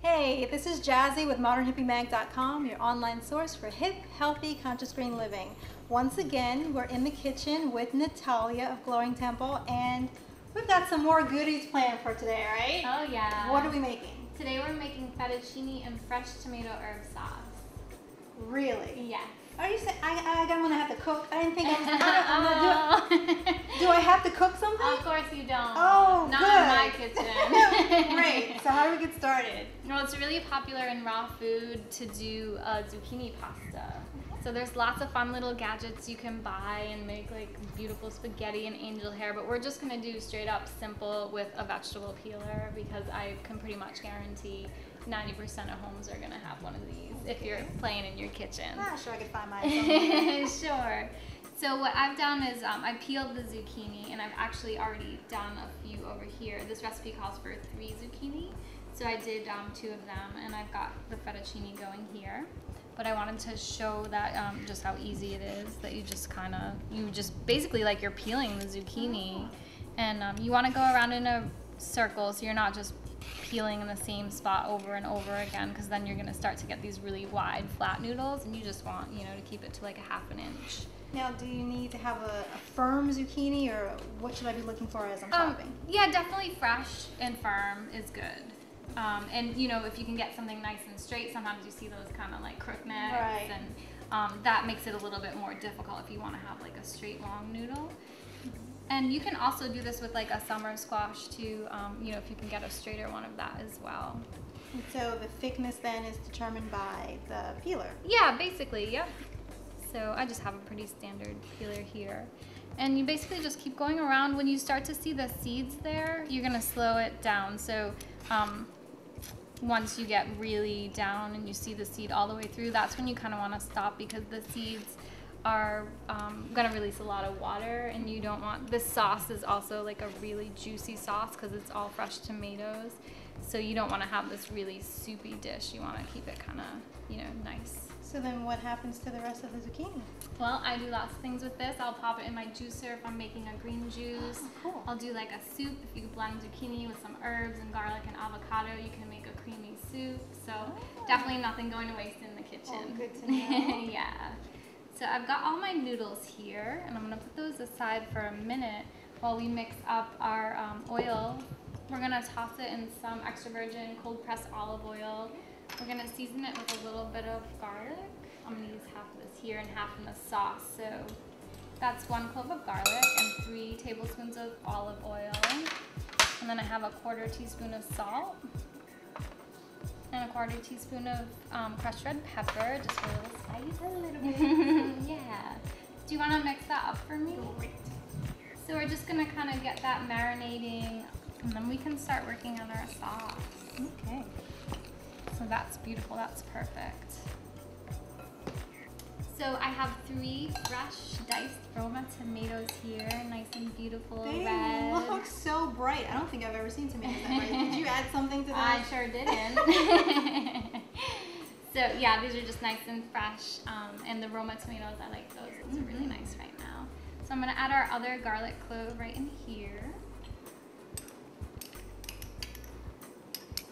Hey, this is Jaszy with modernhippiemag.com, your online source for hip, healthy, conscious green living. Once again, we're in the kitchen with Natalia of Glowing Temple, and we've got some more goodies planned for today, right? Oh yeah. What are we making? Today we're making fettuccine and fresh tomato herb sauce. Really? Yes. Are you saying I don't want to have to cook? I didn't think I'm gonna do it. Do I have to cook something? Of course you don't. Oh, Not good. in my kitchen. Great. So how do we get started? Well, it's really popular in raw food to do zucchini pasta. So there's lots of fun little gadgets you can buy and make like beautiful spaghetti and angel hair, but we're just gonna do straight up simple with a vegetable peeler because I can pretty much guarantee 90% of homes are gonna have one of these if you're playing in your kitchen. Sure, I could find mine somewhere. Sure. So what I've done is I peeled the zucchini, and I've actually already done a few over here. This recipe calls for 3 zucchini, so I did 2 of them, and I've got the fettuccine going here. But I wanted to show that just how easy it is, that you just basically like you're peeling the zucchini, and you want to go around in a circle, so you're not just peeling in the same spot over and over again, because then you're going to start to get these really wide flat noodles, and you just want to keep it to like a ½ inch. Now, do you need to have a firm zucchini, or what should I be looking for as I'm chopping? Yeah, definitely fresh and firm is good. And if you can get something nice and straight, sometimes you see those kind of like crook necks, right. And that makes it a little bit more difficult if you want to have like a straight long noodle. And you can also do this with like a summer squash too, if you can get a straighter one of that as well. And so the thickness then is determined by the peeler? Yeah, basically, yep. So I just have a pretty standard peeler here. And you basically just keep going around. When you start to see the seeds there, you're gonna slow it down. So once you get really down and you see the seed all the way through, that's when you kind of want to stop, because the seeds are gonna release a lot of water, and you don't want, this sauce is also like a really juicy sauce because it's all fresh tomatoes, so you don't want to have this really soupy dish. You want to keep it kind of nice. So then what happens to the rest of the zucchini? Well, I do lots of things with this. I'll pop it in my juicer if I'm making a green juice. Oh, cool. I'll do like a soup. If you blend zucchini with some herbs and garlic and avocado, you can make a creamy soup. So definitely nothing going to waste in the kitchen. Oh, good to know. Yeah. So I've got all my noodles here, and I'm gonna put those aside for a minute while we mix up our oil. We're gonna toss it in some extra virgin cold pressed olive oil. We're gonna season it with a little bit of garlic. I'm gonna use half of this here and half in the sauce. So that's 1 clove of garlic and 3 tablespoons of olive oil. And then I have a 1/4 teaspoon of salt and a 1/4 teaspoon of crushed red pepper, just for a little spice, a little bit. Yeah. Do you wanna mix that up for me? Great. So we're just gonna kind of get that marinating, and then we can start working on our sauce. Okay. So that's beautiful, that's perfect. So I have 3 fresh diced Roma tomatoes here, nice and beautiful They red. look so bright. I don't think I've ever seen tomatoes that bright. Did you add something to those? I sure didn't. So yeah, these are just nice and fresh, and the Roma tomatoes, I like those. Those are really nice right now. So I'm gonna add our other garlic clove right in here.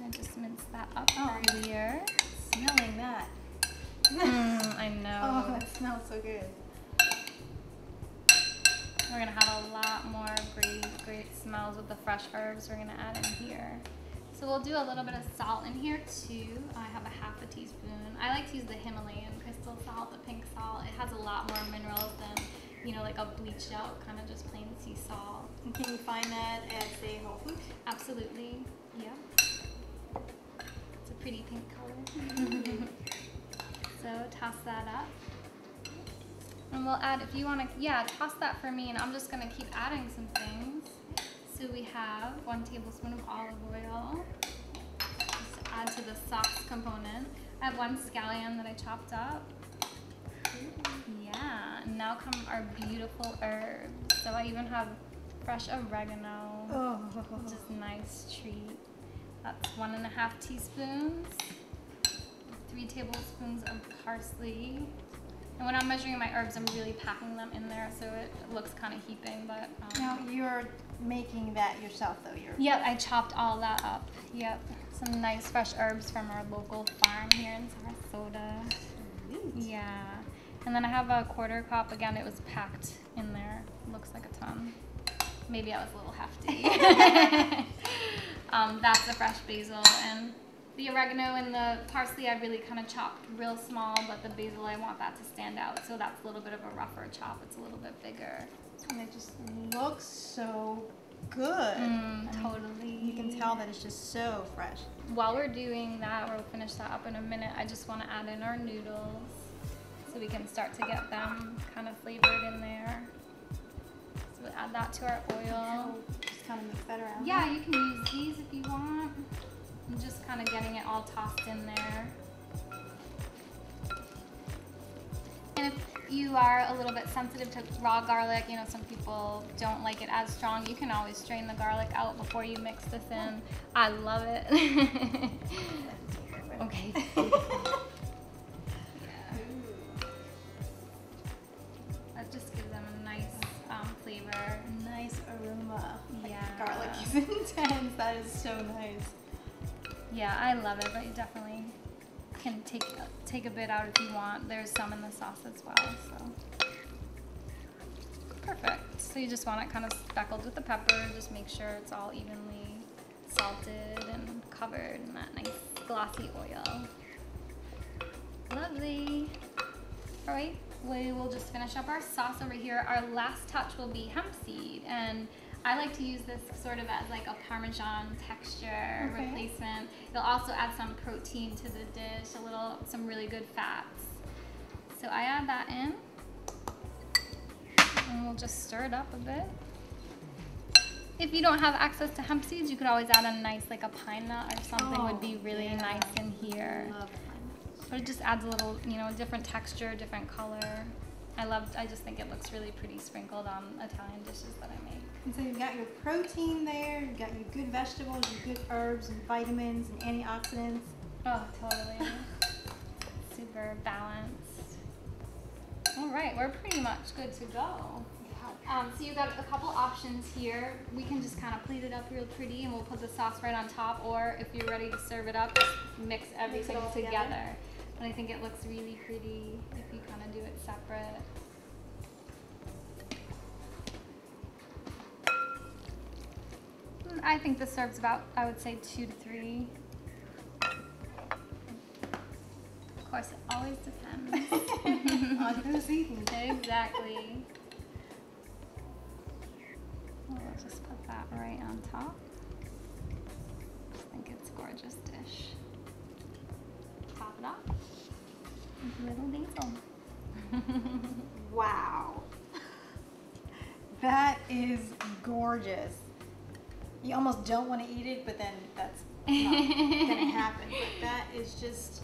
I just mince that up right here. Smelling that. I know. Oh, that smells so good. We're gonna have a lot more great smells with the fresh herbs we're gonna add in here. So we'll do a little bit of salt in here too. I have a ½ teaspoon. I like to use the Himalayan crystal salt, the pink salt. It has a lot more minerals than like a bleached out kind of just plain sea salt. And can you find that at, say, Whole Foods? Absolutely. Yeah. It's a pretty pink color. So toss that up. And we'll add, if you want to, toss that for me, and I'm just going to keep adding some things. So we have 1 tablespoon of olive oil. Just add to the sauce component. I have 1 scallion that I chopped up. Yeah, and now come our beautiful herbs. So I even have fresh oregano, which is a nice treat. That's 1½ teaspoons. 3 tablespoons of parsley. And when I'm measuring my herbs, I'm really packing them in there, so it looks kind of heaping. But now you're making that yourself though. Yep, I chopped all that up. Yep, some nice fresh herbs from our local farm here in Sarasota. Sweet. Yeah, and then I have a quarter cup. Again, it was packed in there. Looks like a ton. Maybe I was a little hefty. That's the fresh basil, and the oregano and the parsley I really kind of chopped real small, but the basil I want that to stand out, so that's a little bit of a rougher chop. It's a little bit bigger. And it just looks so good. Totally. You can tell that it's just so fresh. While we're doing that, we'll finish that up in a minute. I just want to add in our noodles so we can start to get them kind of flavored in there. So we'll add that to our oil. Just kind of mix that around. Yeah, you can use these if you want. I'm just kind of getting it all tossed in there. And if you are a little bit sensitive to raw garlic, you know, some people don't like it as strong, you can always strain the garlic out before you mix this in. I love it. Okay. Yeah. That just gives them a nice flavor. Nice aroma. Yeah. Garlic is intense. That is so nice. Yeah, I love it, but you definitely can take a bit out if you want. There's some in the sauce as well, so. Perfect. So you just want it kind of speckled with the pepper. Just make sure it's all evenly salted and covered in that nice glossy oil. Lovely. All right, we will just finish up our sauce over here. Our last touch will be hemp seed, and I like to use this sort of as like a Parmesan texture replacement. It'll also add some protein to the dish, some really good fats. So I add that in, and we'll just stir it up a bit. If you don't have access to hemp seeds, you could always add a nice, like a pine nut or something would be really nice in here. Love pine nuts. But it just adds a little, you know, different texture, different color. I just think it looks really pretty sprinkled on Italian dishes that I make. And so you've got your protein there, you've got your good vegetables, your good herbs and vitamins and antioxidants. Oh, totally. Super balanced. All right, we're pretty much good to go. So you've got a couple options here. We can just kind of plate it up real pretty and we'll put the sauce right on top, or if you're ready to serve it up, just mix everything together. But I think it looks really pretty if you kind of do it separate. I think this serves about, I would say, 2 to 3. Of course, it always depends. On who's eating. Exactly. We'll just put that right on top. I think it's a gorgeous dish. Top it off with little basil. Wow. That is gorgeous. You almost don't want to eat it, but then that's not going to happen. But that is just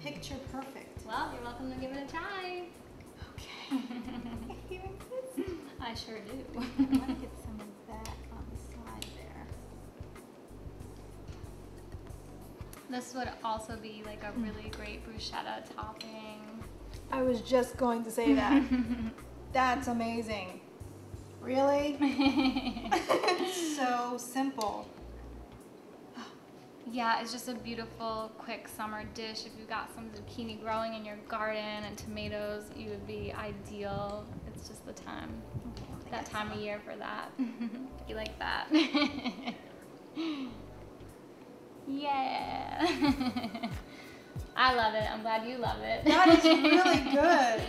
picture perfect. Well, you're welcome to give it a try. Okay. You insist? I sure do. I want to get some of that on the side there. This would also be like a really great bruschetta topping. I was just going to say that. That's amazing. Really? It's so simple. Yeah, it's just a beautiful, quick summer dish. If you've got some zucchini growing in your garden and tomatoes, you would be ideal. It's just the time, that time of year for that. You like that? Yeah. I love it. I'm glad you love it. That is really good.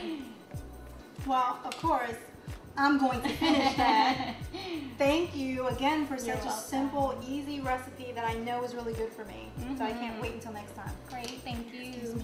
Well, of course, I'm going to finish that. Thank you again for such a simple, easy recipe that I know is really good for me. So I can't wait until next time. Great, thank you.